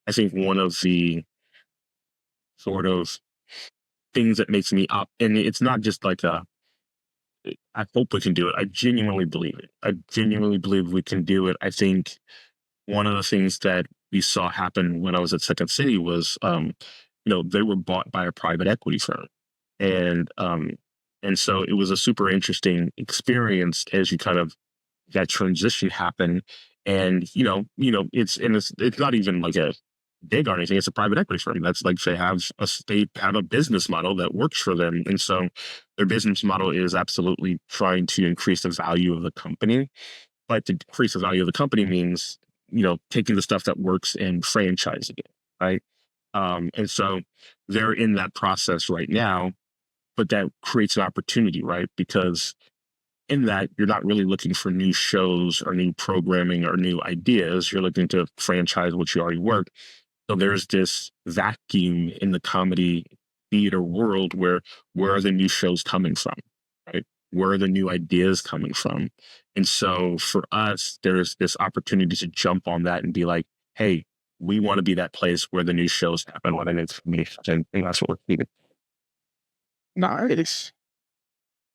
I think one of the sort of things that makes me up, and it's not just like I hope we can do it. I genuinely believe it. I genuinely believe we can do it. I think one of the things that we saw happen when I was at Second City was, they were bought by a private equity firm, and so it was a super interesting experience as you kind of that transition happened, and it's not even like a dig or anything. It's a private equity firm. That's like they have a business model that works for them, and so their business model is absolutely trying to increase the value of the company. But to increase the value of the company means taking the stuff that works and franchising it, right? And so they're in that process right now, but that creates an opportunity, right? Because in that, you're not really looking for new shows or new programming or new ideas. You're looking to franchise what you already work. So there's this vacuum in the comedy theater world where are the new shows coming from, right? Where are the new ideas coming from? And so for us, there's this opportunity to jump on that and be like, hey, we want to be that place where the new shows happen, whether it's me. And that's what we're thinking. Nice.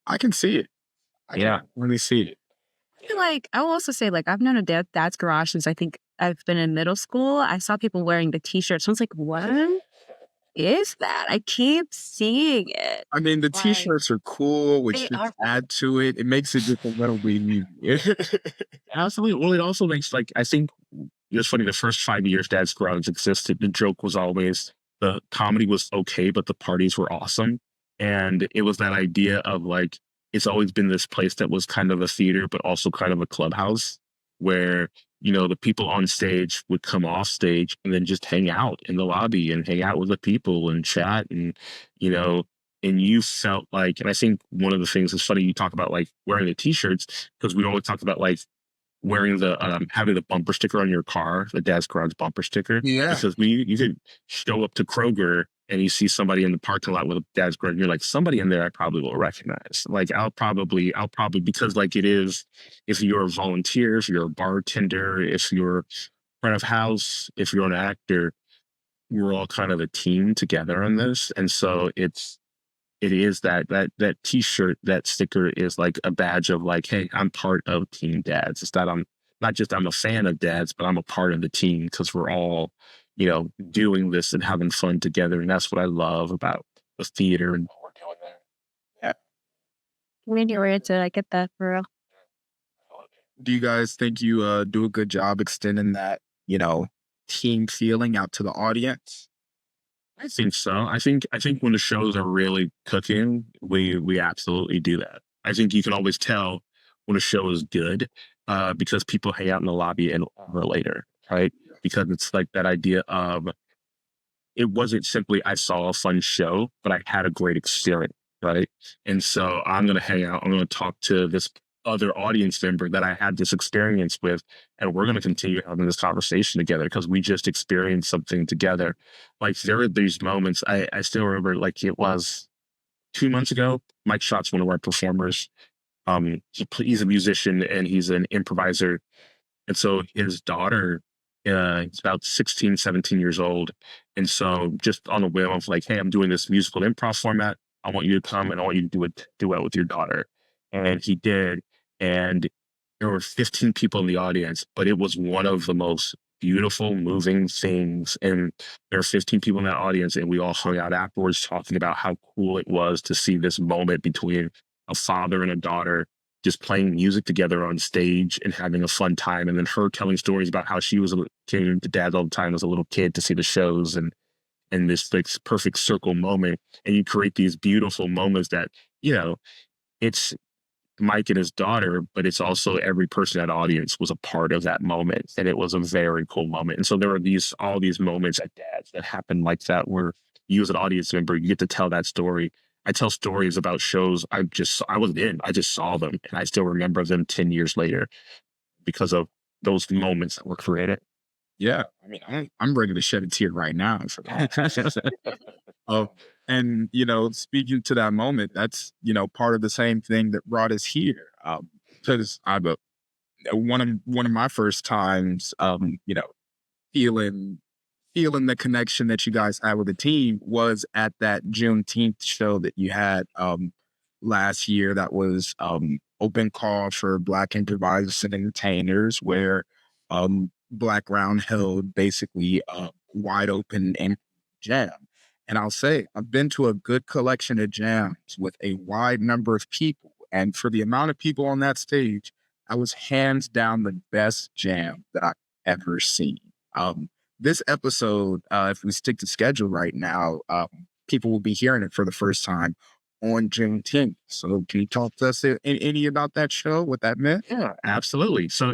I can see it. I can really see it. I feel like I will also say, like, I've known a Dad's Garage since I think I've been in middle school. I saw people wearing the T-shirts. I was like, what is that? I keep seeing it. I mean, the T-shirts are cool, which should add to it. It makes it just a little bit. Absolutely. Well, it also makes, like, I think it's funny, the first 5 years Dad's Garage existed, the joke was always the comedy was okay, but the parties were awesome. And it was that idea of like, it's always been this place that was kind of a theater, but also kind of a clubhouse where, the people on stage would come off stage and then just hang out in the lobby and hang out with the people and chat and, and you felt like, and I think one of the things that's funny, you talk about like wearing the T-shirts, because we always talk about like wearing the, having the bumper sticker on your car, the Dad's Garage bumper sticker. Yeah. Because you could show up to Kroger and you see somebody in the parking lot with a Dad's Garage, and you're like, somebody in there I probably will recognize. Like, I'll probably, because like it is, if you're a volunteer, if you're a bartender, if you're front of house, if you're an actor, we're all kind of a team together on this. And so it is that T-shirt, that sticker is like a badge of like, hey, I'm part of Team Dads. It's that I'm not just I'm a fan of Dads, but I'm a part of the team because we're all, doing this and having fun together. And that's what I love about the theater and what we're doing there. Yeah. Really oriented. I get that for real. Do you guys think you do a good job extending that, team feeling out to the audience? I think so. I think when the shows are really cooking, we absolutely do that. I think you can always tell when a show is good because people hang out in the lobby an hour later, right? because it's like that idea of it wasn't simply I saw a fun show, but I had a great experience, right? And so I'm going to hang out, I'm going to talk to this other audience member that I had this experience with, and we're going to continue having this conversation together because we just experienced something together. Like there are these moments, I still remember, like it was 2 months ago, Mike Schott's one of our performers. He's a musician and he's an improviser, and so his daughter, is about 16, 17 years old. And so just on a whim of like, hey, I'm doing this musical improv format. I want you to come and I want you to do a duet with your daughter. And he did. And there were 15 people in the audience, but it was one of the most beautiful, moving things. And there were 15 people in that audience, and we all hung out afterwards talking about how cool it was to see this moment between a father and a daughter just playing music together on stage and having a fun time. And then her telling stories about how she came to dad all the time as a little kid to see the shows, and this like perfect circle moment. And you create these beautiful moments that, you know, it's Mike and his daughter, but it's also every person in that audience was a part of that moment. And it was a very cool moment. And so there were all these moments at dads that happened like that, where you as an audience member, you get to tell that story. I tell stories about shows I wasn't in. I just saw them, and I still remember them 10 years later because of those moments that were created. Yeah, I mean, I'm ready to shed a tear right now for that. Oh, and speaking to that moment, that's part of the same thing that brought us here. Because one of my first times, feeling the connection that you guys had with the team was at that Juneteenth show that you had last year. That was open call for Black improvisers and entertainers, where Black Round held basically a wide open and jam. And I'll say, I've been to a good collection of jams with a wide number of people. And for the amount of people on that stage, I was hands down the best jam that I've ever seen. This episode, if we stick to schedule right now, people will be hearing it for the first time on Juneteenth. So can you talk to us any about that show, what that meant? Yeah, absolutely. So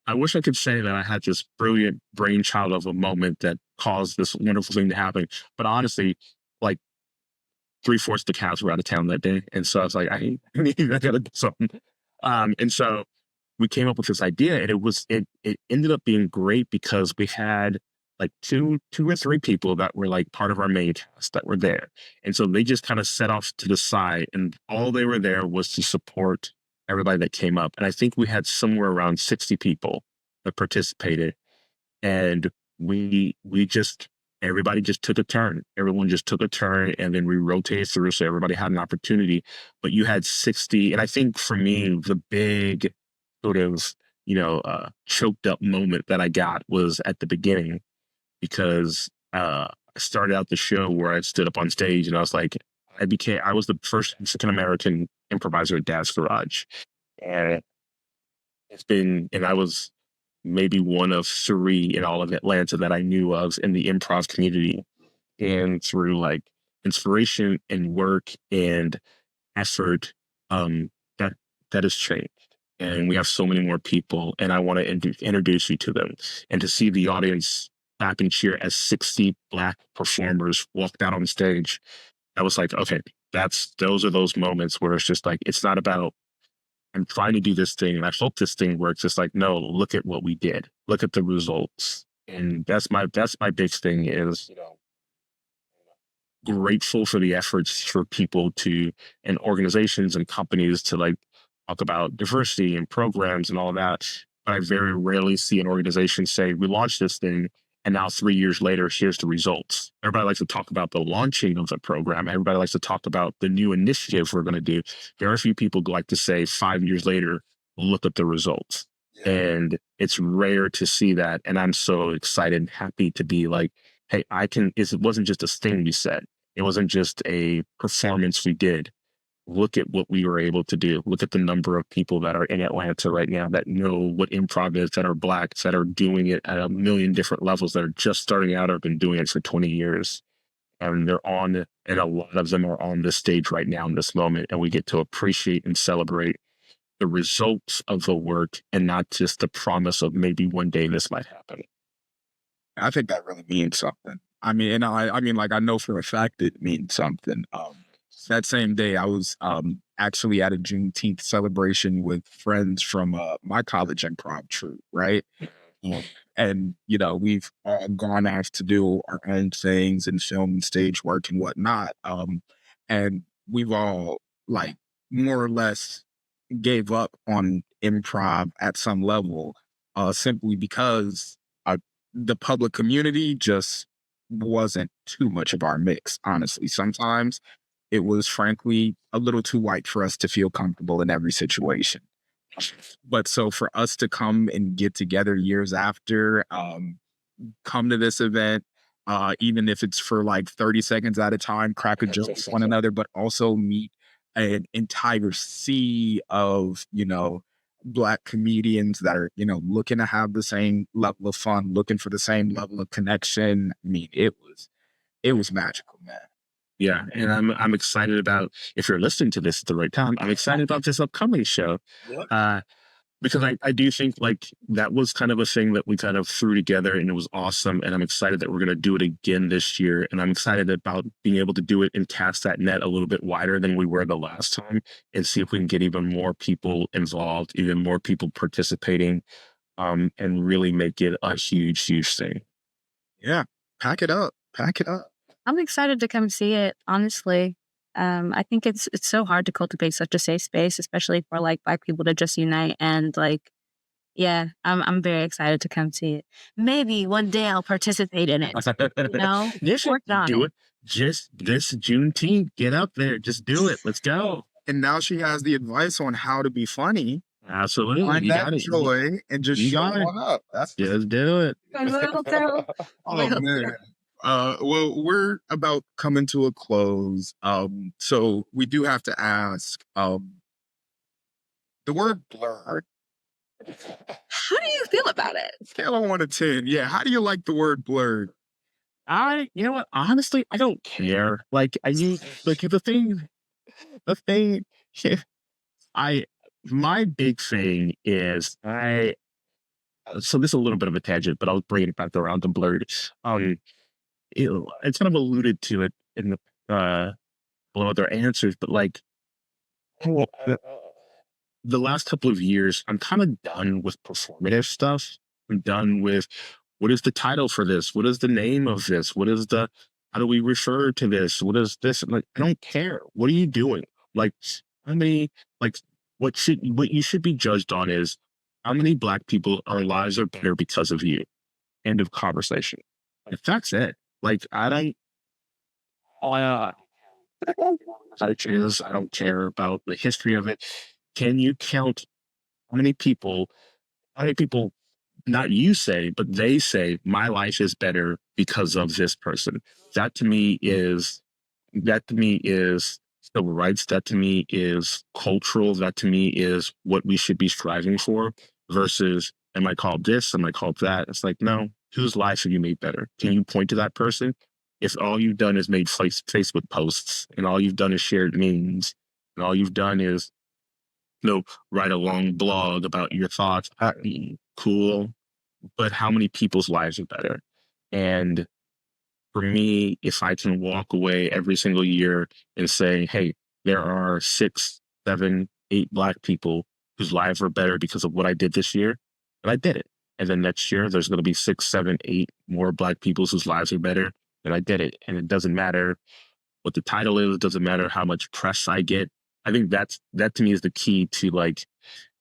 I wish I could say that I had this brilliant brainchild of a moment that caused this wonderful thing to happen. But honestly, like 3/4 of the cast were out of town that day. And so I was like, I gotta do something. And so we came up with this idea, and it ended up being great because we had like two or three people that were like part of our main cast that were there. And so they just kind of set off to the side, and all they were there was to support everybody that came up. And I think we had somewhere around 60 people that participated. And everybody just took a turn. Everyone just took a turn, and then we rotated through so everybody had an opportunity. But you had 60. And I think for me, the big sort of, choked up moment that I got was at the beginning, because I started out the show where I stood up on stage and I was like, I was the first Mexican American improviser at Dad's Garage. And I was maybe one of three in all of Atlanta that I knew of in the improv community. And through like inspiration and work and effort, that has changed. And we have so many more people, and I want to introduce you to them. And to see the audience clap and cheer as 60 Black performers walked out on stage, I was like, okay, those are those moments where it's just like, it's not about, I'm trying to do this thing and I hope this thing works. It's like, no, look at what we did. Look at the results. And that's my big thing is, grateful for the efforts for people and organizations and companies to like talk about diversity and programs and all that. But I very rarely see an organization say, we launched this thing, and now 3 years later, here's the results. Everybody likes to talk about the launching of the program. Everybody likes to talk about the new initiative we're going to do. Very few people like to say 5 years later, look at the results. Yeah. And it's rare to see that. And I'm so excited and happy to be like, hey, it wasn't just a thing we said. It wasn't just a performance we did. Look at what we were able to do. Look at the number of people that are in Atlanta right now that know what improv is, that are Black, that are doing it at a million different levels, that are just starting out or have been doing it for 20 years. And and a lot of them are on this stage right now in this moment. And we get to appreciate and celebrate the results of the work and not just the promise of maybe one day this might happen. I think that really means something. I mean, and I mean, like, I know for a fact it means something. That same day, I was actually at a Juneteenth celebration with friends from my college improv troupe, right? Um, and we've all gone off to do our own things and film and stage work and whatnot. And we've all like more or less gave up on improv at some level, simply because the public community just wasn't too much of our mix, honestly. Sometimes it was frankly a little too white for us to feel comfortable in every situation. But so for us to come and get together years after, come to this event, even if it's for like 30 seconds at a time, crack a joke with one another, but also meet an entire sea of, Black comedians that are, looking to have the same level of fun, looking for the same level of connection. I mean, it was magical, man. Yeah, and I'm excited about, if you're listening to this at the right time, I'm excited about this upcoming show. Yep. Because I do think like that was kind of a thing that we kind of threw together and it was awesome. And I'm excited that we're going to do it again this year. And I'm excited about being able to do it and cast that net a little bit wider than we were the last time and see if we can get even more people involved, even more people participating, and really make it a huge, huge thing. Yeah. Pack it up. Pack it up. I'm excited to come see it, honestly. I think it's so hard to cultivate such a safe space, especially for like Black people to just unite and like, yeah, I'm very excited to come see it. Maybe one day I'll participate in it. Work on Do it. Just this Juneteenth, get up there, just do it. Let's go. And now she has the advice on how to be funny. Absolutely. Find that joy and just show on up. Just do it. Oh man. Well, we're about coming to a close. So we do have to ask, the word blur. How do you feel about it? Scale of 1 to 10. Yeah. How do you like the word blurred? You know what? Honestly, I don't care. Like, the thing, my big thing is so this is a little bit of a tangent, but I'll bring it back around to blurred. It's kind of alluded to it in the below other answers, but like the last couple of years, I'm kind of done with performative stuff. I'm done with what is the title for this? What is the name of this? How do we refer to this? What is this? Like, I don't care. What are you doing? Like, how many, like, what you should be judged on is how many Black people, our lives are better because of you. End of conversation. If that's it. Like, I don't care about the history of it. Can you count how many people, not you say, but they say, my life is better because of this person? That to me is civil rights. That to me is cultural. That to me is what we should be striving for versus, am I called this? Am I called that? It's like, no, whose life have you made better? Can you point to that person? If all you've done is made Facebook posts and all you've done is shared memes and all you've done is, write a long blog about your thoughts, cool. But how many people's lives are better? And for me, if I can walk away every single year and say, hey, there are 6, 7, 8 Black people whose lives are better because of what I did this year, and I did it. And then next year, there's going to be 6, 7, 8 more Black people whose lives are better, and I did it. And it doesn't matter what the title is. It doesn't matter how much press I get. I think that to me is the key to, like,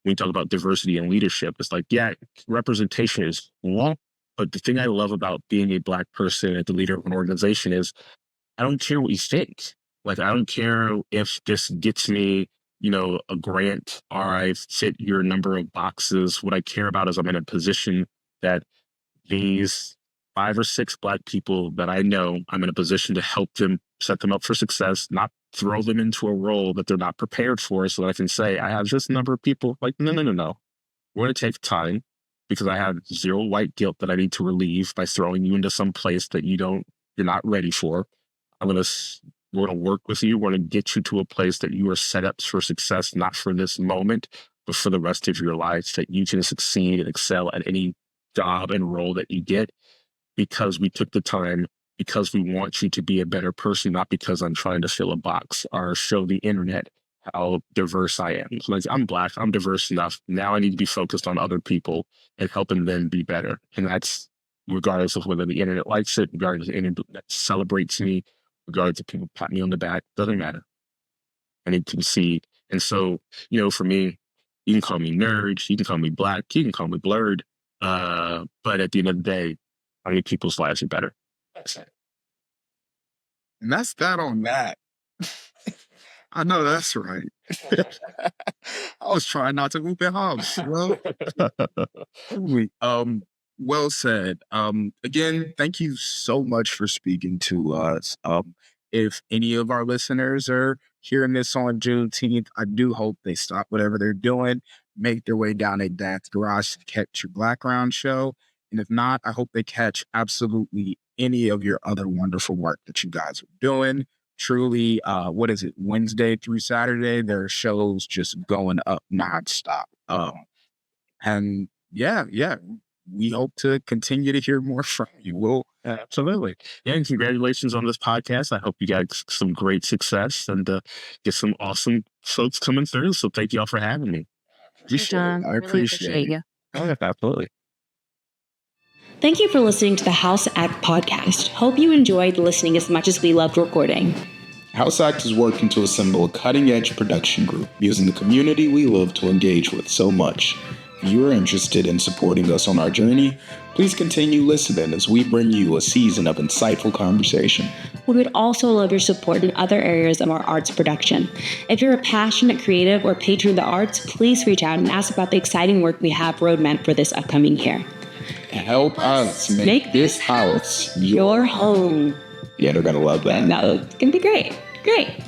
when we talk about diversity and leadership. It's like, yeah, representation is one, but the thing I love about being a Black person at the leader of an organization is I don't care what you think. Like, I don't care if this gets me, a grant or I fit your number of boxes. What I care about is I'm in a position that these 5 or 6 Black people that I know, I'm in a position to help them, set them up for success, not throw them into a role that they're not prepared for, so that I can say, I have this number of people. Like, no. We're going to take time because I have zero white guilt that I need to relieve by throwing you into some place that you're not ready for. We're going to work with you. We're going to get you to a place that you are set up for success, not for this moment, but for the rest of your life, that you can succeed and excel at any job and role that you get. because we took the time, because we want you to be a better person, not because I'm trying to fill a box or show the internet how diverse I am. Like, I'm Black, I'm diverse enough. Now I need to be focused on other people and helping them be better. And that's regardless of whether the internet likes it, regardless of the internet celebrates me, regardless of people pat me on the back, doesn't matter. I need to see. And so, for me, you can call me nerd, you can call me Black, you can call me blurred. But at the end of the day, I think people's lives are better. That's it. And that's that on that. I know that's right. I was trying not to whoop at Hobbs. Well, well said. Again, thank you so much for speaking to us. If any of our listeners are hearing this on Juneteenth, I do hope they stop whatever they're doing, make their way down a Dad's Garage to catch your Blackground show. And if not, I hope they catch absolutely any of your other wonderful work that you guys are doing. Truly, what is it, Wednesday through Saturday, there are shows just going up nonstop. And yeah, we hope to continue to hear more from you. We'll absolutely. Yeah, and congratulations on this podcast. I hope you got some great success and get some awesome folks coming through. So thank you all for having me. I appreciate you. Oh, absolutely. Thank you for listening to the HouseAct podcast. Hope you enjoyed listening as much as we loved recording. HouseAct is working to assemble a cutting-edge production group using the community we love to engage with so much. If you are interested in supporting us on our journey, please continue listening as we bring you a season of insightful conversation. We would also love your support in other areas of our arts production. If you're a passionate creative or patron of the arts, please reach out and ask about the exciting work we have roadmapped for this upcoming year. Help us make this house your home. Yeah, they're going to love that. No, it's going to be great. Great.